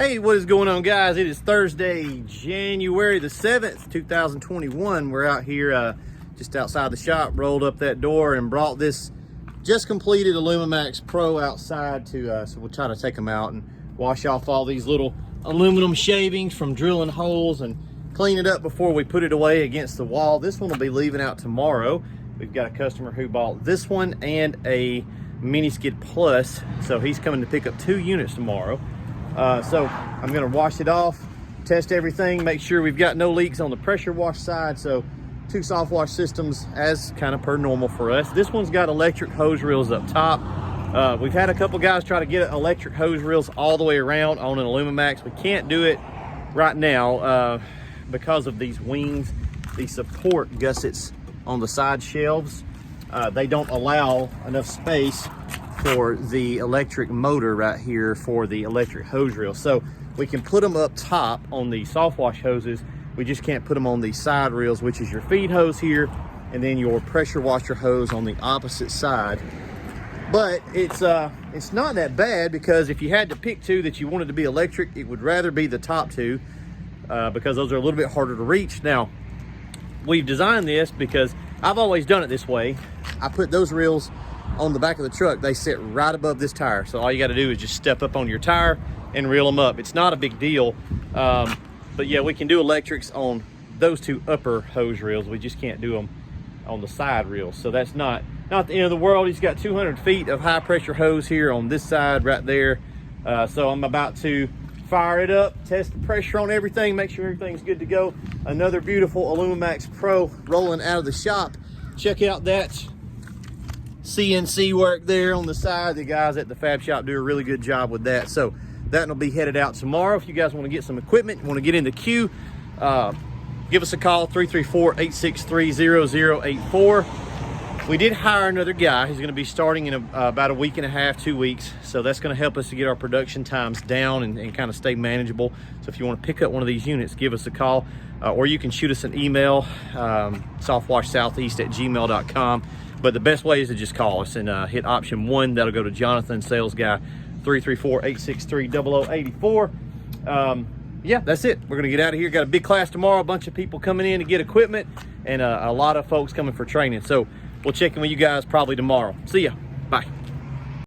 Hey, what is going on, guys? It is Thursday, January the 7th, 2021. We're out here just outside the shop, rolled up that door and brought this just completed AlumiMAX PRO outside to, so we'll try to take them out and wash off all these little aluminum shavings from drilling holes and clean it up before we put it away against the wall. This one will be leaving out tomorrow. We've got a customer who bought this one and a mini skid plus, so he's coming to pick up 2 units tomorrow. So I'm gonna wash it off, test everything, make sure we've got no leaks on the pressure wash side. So 2 soft wash systems as kind of per normal for us. This one's got electric hose reels up top. We've had a couple guys try to get electric hose reels all the way around on an AlumiMAX. We can't do it right now because of these wings, these support gussets on the side shelves. They don't allow enough space for the electric motor right here for the electric hose reel. So we can put them up top on the soft wash hoses. We just can't put them on the side reels, which is your feed hose here, and then your pressure washer hose on the opposite side. But it's not that bad, because if you had to pick 2 that you wanted to be electric, it would rather be the top 2 because those are a little bit harder to reach. Now, we've designed this because I've always done it this way. I put those reels on the back of the truck. They sit right above this tire, so all you got to do is just step up on your tire and reel them up. It's not a big deal, but yeah, we can do electrics on those 2 upper hose reels. We just can't do them on the side reels, so that's not the end of the world. He's got 200 feet of high pressure hose here on this side right there. So I'm about to fire it up, test the pressure on everything, make sure everything's good to go. Another beautiful AlumiMAX PRO rolling out of the shop. Check out that CNC work there on the side. The guys at the fab shop do a really good job with that. So that will be headed out tomorrow. If you guys want to get some equipment, want to get in the queue, give us a call, 334-863-0084. We did hire another guy. He's going to be starting in about a week and a half, 2 weeks. So that's going to help us to get our production times down and kind of stay manageable. So if you want to pick up one of these units, give us a call, or you can shoot us an email, softwashsoutheast@gmail.com. But the best way is to just call us and hit option 1. That'll go to Jonathan, sales guy, 334-863-0084. Yeah, that's it. We're gonna get out of here. Got a big class tomorrow, a bunch of people coming in to get equipment, and a lot of folks coming for training. So we'll check in with you guys probably tomorrow. See ya. Bye.